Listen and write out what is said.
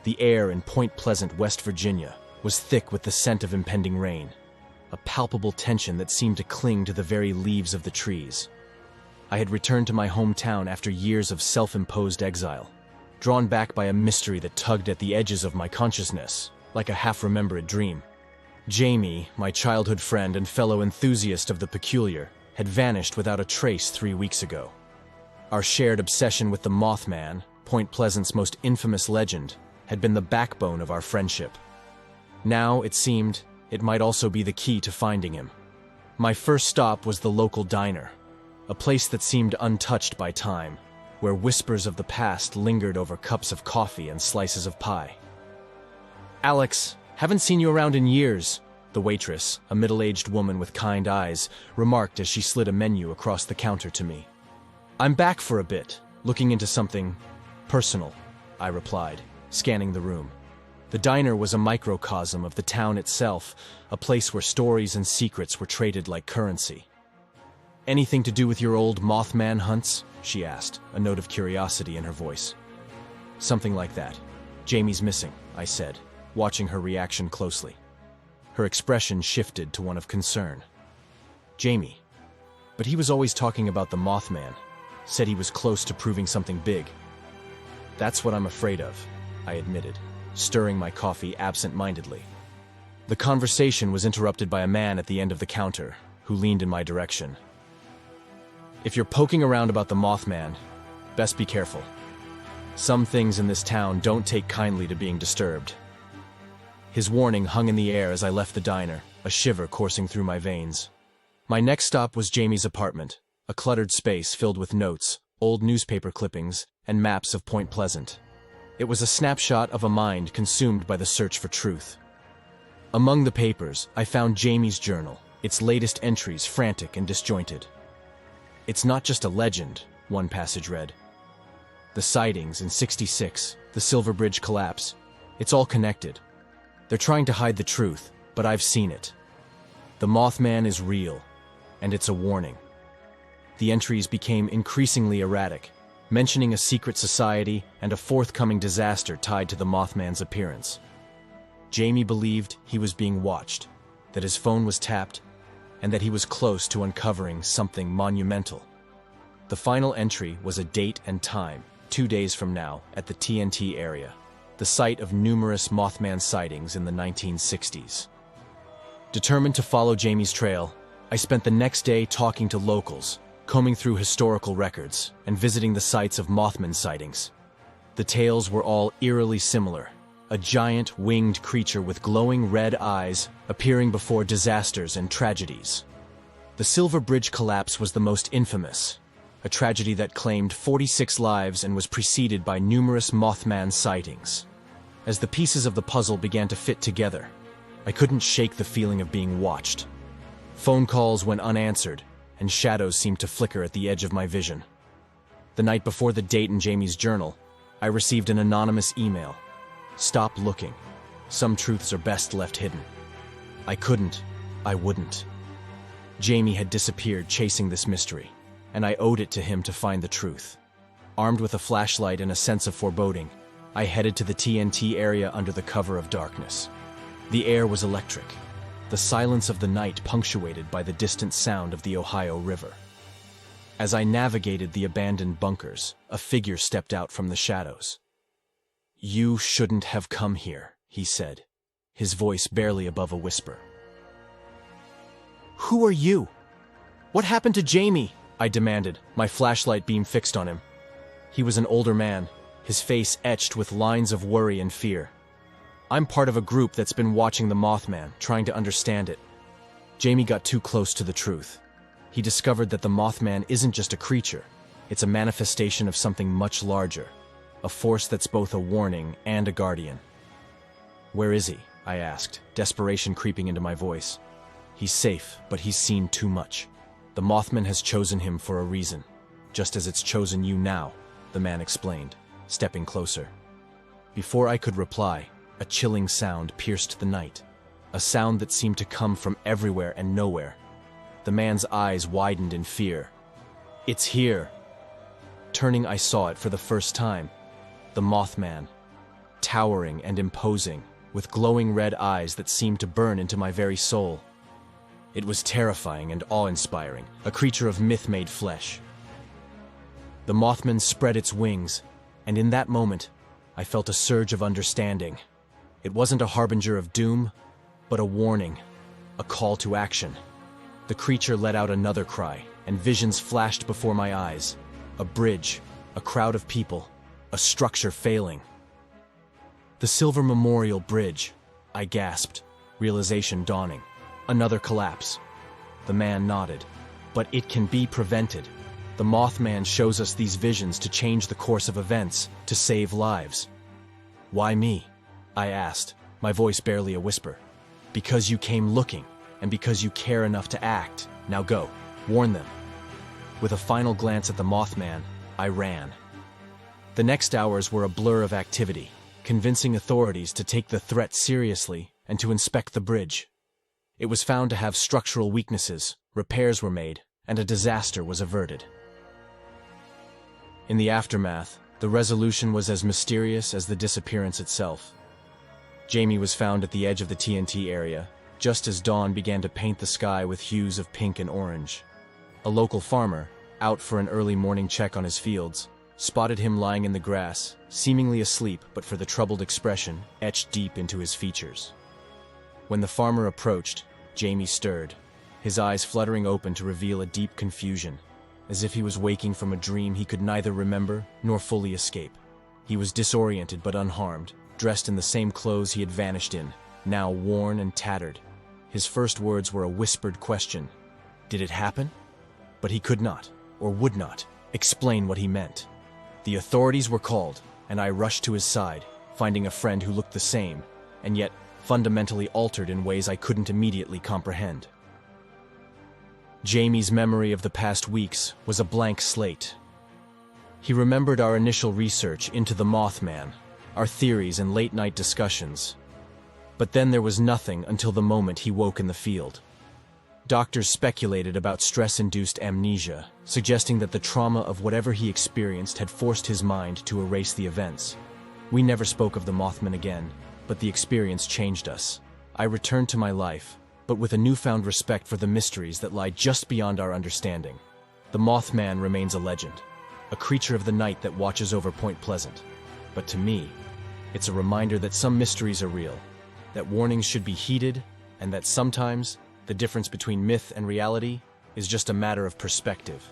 The air in Point Pleasant, West Virginia, was thick with the scent of impending rain, a palpable tension that seemed to cling to the very leaves of the trees. I had returned to my hometown after years of self-imposed exile, drawn back by a mystery that tugged at the edges of my consciousness, like a half-remembered dream. Jamie, my childhood friend and fellow enthusiast of the peculiar, had vanished without a trace 3 weeks ago. Our shared obsession with the Mothman, Point Pleasant's most infamous legend, had been the backbone of our friendship. Now, it seemed, it might also be the key to finding him. My first stop was the local diner, a place that seemed untouched by time, where whispers of the past lingered over cups of coffee and slices of pie. "Alex, haven't seen you around in years," the waitress, a middle-aged woman with kind eyes, remarked as she slid a menu across the counter to me. "I'm back for a bit, looking into something personal," I replied, scanning the room. The diner was a microcosm of the town itself, a place where stories and secrets were traded like currency. "Anything to do with your old Mothman hunts?" she asked, a note of curiosity in her voice. "Something like that. Jamie's missing," I said, watching her reaction closely. Her expression shifted to one of concern. "Jamie? But he was always talking about the Mothman, said he was close to proving something big." "That's what I'm afraid of," I admitted, stirring my coffee absent-mindedly. The conversation was interrupted by a man at the end of the counter, who leaned in my direction. "If you're poking around about the Mothman, best be careful. Some things in this town don't take kindly to being disturbed." His warning hung in the air as I left the diner, a shiver coursing through my veins. My next stop was Jamie's apartment, a cluttered space filled with notes, old newspaper clippings, and maps of Point Pleasant. It was a snapshot of a mind consumed by the search for truth. Among the papers, I found Jamie's journal, its latest entries frantic and disjointed. "It's not just a legend," one passage read. "The sightings in '66, the Silver Bridge collapse, it's all connected. They're trying to hide the truth, but I've seen it. The Mothman is real, and it's a warning." The entries became increasingly erratic, mentioning a secret society and a forthcoming disaster tied to the Mothman's appearance. Jamie believed he was being watched, that his phone was tapped, and that he was close to uncovering something monumental. The final entry was a date and time, 2 days from now, at the TNT area, the site of numerous Mothman sightings in the 1960s. Determined to follow Jamie's trail, I spent the next day talking to locals, combing through historical records, and visiting the sites of Mothman sightings. The tales were all eerily similar, a giant winged creature with glowing red eyes appearing before disasters and tragedies. The Silver Bridge collapse was the most infamous, a tragedy that claimed 46 lives and was preceded by numerous Mothman sightings. As the pieces of the puzzle began to fit together, I couldn't shake the feeling of being watched. Phone calls went unanswered, and shadows seemed to flicker at the edge of my vision. The night before the date in Jamie's journal, I received an anonymous email. "Stop looking. Some truths are best left hidden." I wouldn't. Jamie had disappeared chasing this mystery, and I owed it to him to find the truth. Armed with a flashlight and a sense of foreboding, I headed to the TNT area under the cover of darkness. The air was electric, the silence of the night punctuated by the distant sound of the Ohio River. As I navigated the abandoned bunkers, a figure stepped out from the shadows. "You shouldn't have come here," he said, his voice barely above a whisper. "Who are you? What happened to Jamie?" I demanded, my flashlight beam fixed on him. He was an older man, his face etched with lines of worry and fear. "I'm part of a group that's been watching the Mothman, trying to understand it." Jamie got too close to the truth. He discovered that the Mothman isn't just a creature, it's a manifestation of something much larger, a force that's both a warning and a guardian. "Where is he?" I asked, desperation creeping into my voice. "He's safe, but he's seen too much. The Mothman has chosen him for a reason, just as it's chosen you now," the man explained, stepping closer. Before I could reply, a chilling sound pierced the night, a sound that seemed to come from everywhere and nowhere. The man's eyes widened in fear. "It's here!" Turning, I saw it for the first time. The Mothman. towering and imposing, with glowing red eyes that seemed to burn into my very soul. It was terrifying and awe-inspiring, a creature of myth-made flesh. The Mothman spread its wings, and in that moment, I felt a surge of understanding. It wasn't a harbinger of doom, but a warning, a call to action. The creature let out another cry, and visions flashed before my eyes. A bridge, a crowd of people, a structure failing. "The Silver Memorial Bridge," I gasped, realization dawning. Another collapse. The man nodded. "But it can be prevented. The Mothman shows us these visions to change the course of events, to save lives." "Why me?" I asked, my voice barely a whisper. "Because you came looking, and because you care enough to act. Now go, warn them." With a final glance at the Mothman, I ran. The next hours were a blur of activity, convincing authorities to take the threat seriously and to inspect the bridge. It was found to have structural weaknesses, repairs were made, and a disaster was averted. In the aftermath, the resolution was as mysterious as the disappearance itself. Jamie was found at the edge of the TNT area, just as dawn began to paint the sky with hues of pink and orange. A local farmer, out for an early morning check on his fields, spotted him lying in the grass, seemingly asleep but for the troubled expression etched deep into his features. When the farmer approached, Jamie stirred, his eyes fluttering open to reveal a deep confusion, as if he was waking from a dream he could neither remember nor fully escape. He was disoriented but unharmed, dressed in the same clothes he had vanished in, now worn and tattered. His first words were a whispered question. Did it happen? But he could not, or would not, explain what he meant. The authorities were called, and I rushed to his side, finding a friend who looked the same, and yet fundamentally altered in ways I couldn't immediately comprehend. Jamie's memory of the past weeks was a blank slate. He remembered our initial research into the Mothman, our theories and late-night discussions. But then there was nothing until the moment he woke in the field. Doctors speculated about stress-induced amnesia, suggesting that the trauma of whatever he experienced had forced his mind to erase the events. We never spoke of the Mothman again, but the experience changed us. I returned to my life, but with a newfound respect for the mysteries that lie just beyond our understanding. The Mothman remains a legend, a creature of the night that watches over Point Pleasant. But to me, it's a reminder that some mysteries are real, that warnings should be heeded, and that sometimes the difference between myth and reality is just a matter of perspective.